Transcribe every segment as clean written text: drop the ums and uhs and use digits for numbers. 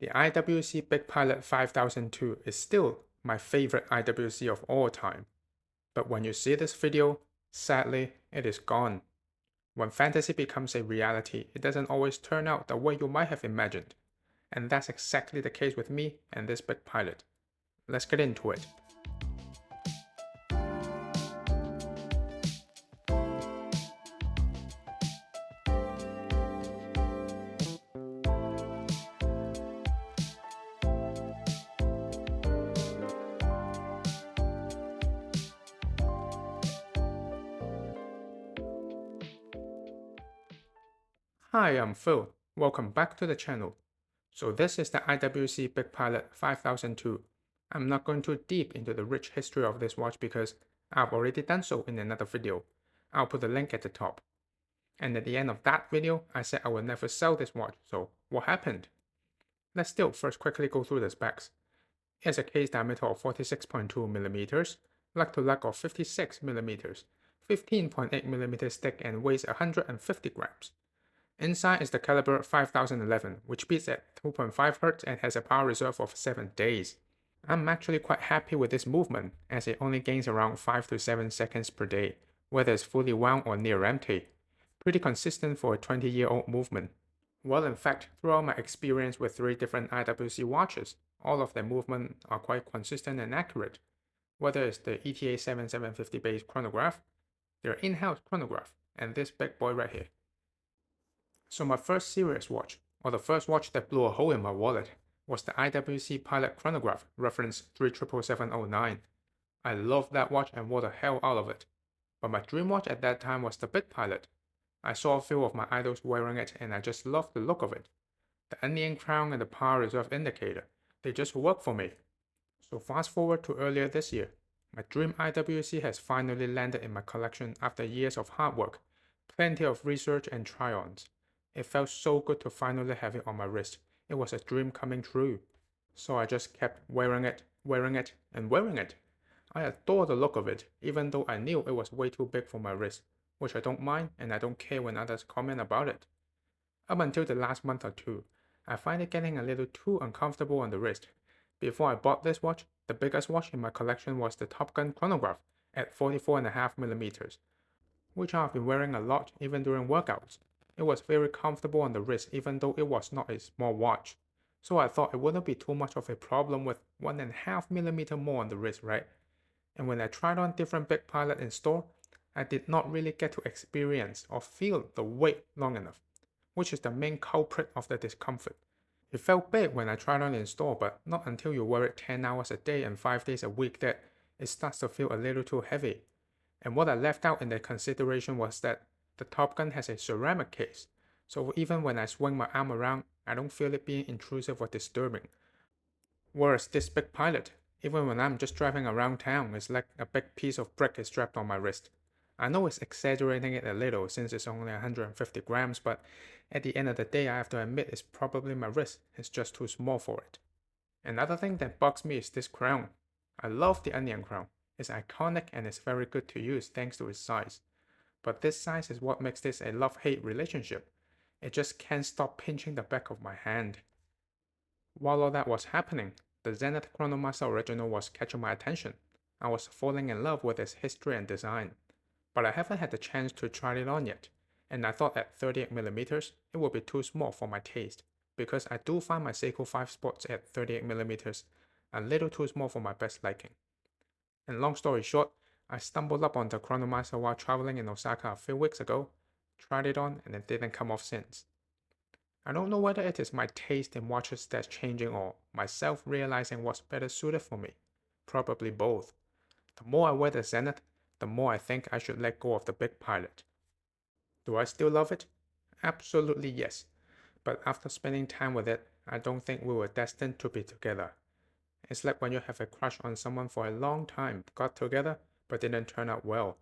The IWC Big Pilot 5002 is still my favorite IWC of all time. But when you see this video, sadly, it is gone. When fantasy becomes a reality, it doesn't always turn out the way you might have imagined. And that's exactly the case with me and this Big Pilot. Let's get into it. Hi, I'm Phil. Welcome back to the channel. So this is the IWC Big Pilot 5002. I'm not going too deep into the rich history of this watch because I've already done so in another video. I'll put the link at the top. And at the end of that video, I said I will never sell this watch, so what happened? Let's still first quickly go through the specs. It has a case diameter of 46.2mm, lug to lug of 56mm, 15.8mm thick and weighs 150 grams. Inside is the caliber 5011, which beats at 2.5Hz and has a power reserve of 7 days. I'm actually quite happy with this movement, as it only gains around 5 to 7 seconds per day, whether it's fully wound or near empty. Pretty consistent for a 20-year-old movement. Well, in fact, throughout my experience with 3 different IWC watches, all of their movement are quite consistent and accurate. Whether it's the ETA 7750 base chronograph, their in-house chronograph, and this big boy right here. So my first serious watch, or the first watch that blew a hole in my wallet, was the IWC Pilot Chronograph reference 377709. I loved that watch and wore the hell out of it. But my dream watch at that time was the Big Pilot. I saw a few of my idols wearing it and I just loved the look of it. The onion crown and the power reserve indicator, they just work for me. So fast forward to earlier this year. My dream IWC has finally landed in my collection after years of hard work, plenty of research and try-ons. It felt so good to finally have it on my wrist. It was a dream coming true. So I just kept wearing it, and wearing it. I adore the look of it, even though I knew it was way too big for my wrist, which I don't mind and I don't care when others comment about it. Up until the last month or two, I find it getting a little too uncomfortable on the wrist. Before I bought this watch, the biggest watch in my collection was the Top Gun chronograph at 44.5mm, which I've been wearing a lot even during workouts. It was very comfortable on the wrist even though it was not a small watch. So I thought it wouldn't be too much of a problem with 1.5mm more on the wrist, right? And when I tried on different Big Pilot in store, I did not really get to experience or feel the weight long enough, which is the main culprit of the discomfort. It felt big when I tried on in store, but not until you wear it 10 hours a day and 5 days a week that it starts to feel a little too heavy. And what I left out in the consideration was that the Top Gun has a ceramic case, so even when I swing my arm around, I don't feel it being intrusive or disturbing. Whereas this Big Pilot, even when I'm just driving around town, it's like a big piece of brick is strapped on my wrist. I know it's exaggerating it a little since it's only 150 grams, but at the end of the day I have to admit it's probably my wrist, it's just too small for it. Another thing that bugs me is this crown. I love the onion crown. It's iconic and it's very good to use thanks to its size. But this size is what makes this a love-hate relationship. It just can't stop pinching the back of my hand. While all that was happening, the Zenet Chronomaster Original was catching my attention. I was falling in love with its history and design. But I haven't had the chance to try it on yet, and I thought at 38mm it would be too small for my taste, because I do find my Seiko 5 Sports at 38mm a little too small for my best liking. And long story short, I stumbled up on the Chronomaster while traveling in Osaka a few weeks ago, tried it on, and it didn't come off since. I don't know whether it is my taste in watches that's changing or myself realizing what's better suited for me. Probably both. The more I wear the Zenet, the more I think I should let go of the Big Pilot. Do I still love it? Absolutely yes. But after spending time with it, I don't think we were destined to be together. It's like when you have a crush on someone for a long time, got together, but didn't turn out well.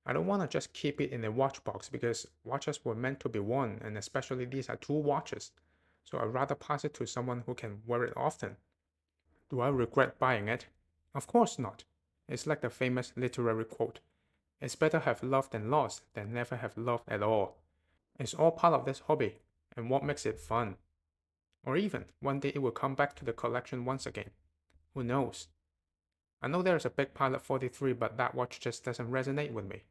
I don't want to just keep it in a watch box because watches were meant to be worn, and especially these are two watches, so I'd rather pass it to someone who can wear it often. Do I regret buying it? Of course not. It's like the famous literary quote, "It's better have loved and lost than never have loved at all." It's all part of this hobby, and what makes it fun. Or even one day it will come back to the collection once again. Who knows? I know there's a Big Pilot 43, but that watch just doesn't resonate with me.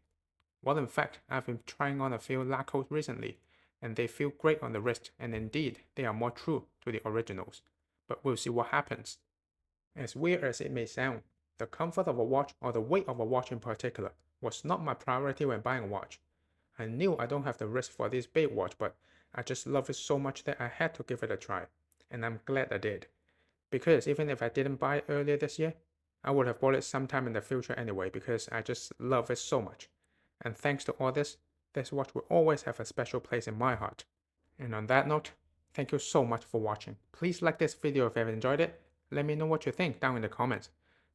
Well, in fact, I've been trying on a few Lacos recently, and they feel great on the wrist, and indeed, they are more true to the originals. But we'll see what happens. As weird as it may sound, the comfort of a watch, or the weight of a watch in particular, was not my priority when buying a watch. I knew I don't have the wrist for this big watch, but I just love it so much that I had to give it a try, and I'm glad I did. Because even if I didn't buy it earlier this year, I would have bought it sometime in the future anyway because I just love it so much. And thanks to all this watch will always have a special place in my heart. And on that note, thank you so much for watching. Please like this video if you have enjoyed it. Let me know what you think down in the comments.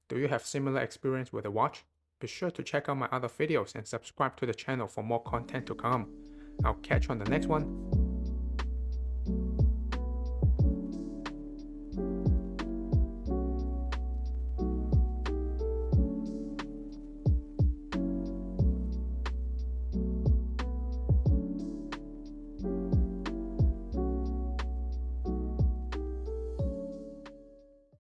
Do you have similar experience with the watch? Be sure to check out my other videos and subscribe to the channel for more content to come. I'll catch you on the next one.